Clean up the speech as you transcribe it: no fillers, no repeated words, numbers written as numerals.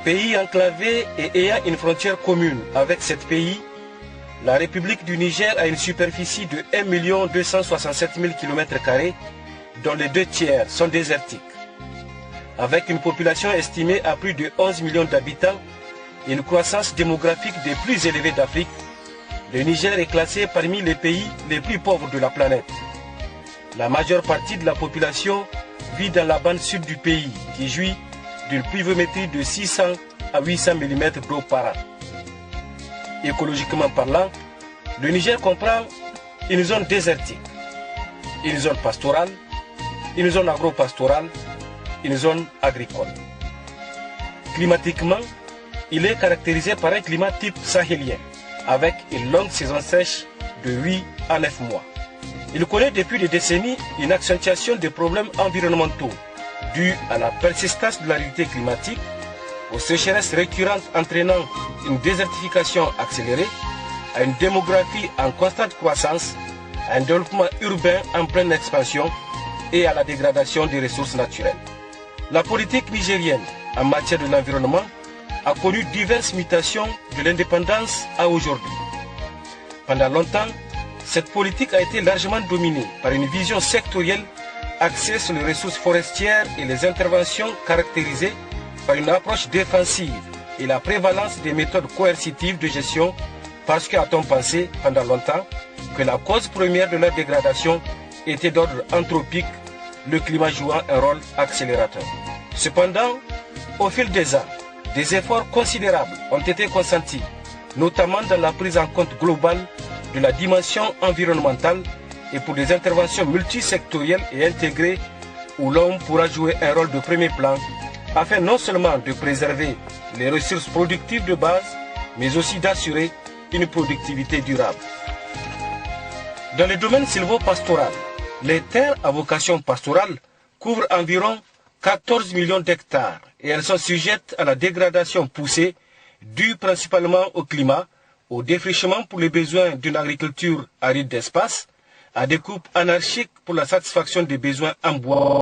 Pays enclavé et ayant une frontière commune avec 7 pays, la République du Niger a une superficie de 1 267 000 km², dont les 2 tiers sont désertiques. Avec une population estimée à plus de 11 millions d'habitants et une croissance démographique des plus élevées d'Afrique, le Niger est classé parmi les pays les plus pauvres de la planète. La majeure partie de la population vit dans la bande sud du pays, qui jouit d'une pluviométrie de 600 à 800 mm d'eau par an. Écologiquement parlant, le Niger comprend une zone désertique, une zone pastorale, une zone agro-pastorale, une zone agricole. Climatiquement, il est caractérisé par un climat type sahélien, avec une longue saison sèche de 8 à 9 mois. Il connaît depuis des décennies une accentuation des problèmes environnementaux dus à la persistance de l'aridité climatique, aux sécheresses récurrentes entraînant une désertification accélérée, à une démographie en constante croissance, à un développement urbain en pleine expansion et à la dégradation des ressources naturelles. La politique nigérienne en matière de l'environnement a connu diverses mutations de l'indépendance à aujourd'hui. Pendant longtemps, cette politique a été largement dominée par une vision sectorielle axée sur les ressources forestières et les interventions caractérisées par une approche défensive et la prévalence des méthodes coercitives de gestion, parce qu'a-t-on pensé pendant longtemps que la cause première de leur dégradation était d'ordre anthropique, le climat jouant un rôle accélérateur. Cependant, au fil des ans, des efforts considérables ont été consentis, notamment dans la prise en compte globale de la dimension environnementale et pour des interventions multisectorielles et intégrées où l'homme pourra jouer un rôle de premier plan afin non seulement de préserver les ressources productives de base, mais aussi d'assurer une productivité durable. Dans le domaine sylvo-pastoral, les terres à vocation pastorale couvrent environ 14 millions d'hectares et elles sont sujettes à la dégradation poussée due principalement au climat, au défrichement pour les besoins d'une agriculture aride d'espace, à des coupes anarchiques pour la satisfaction des besoins en bois.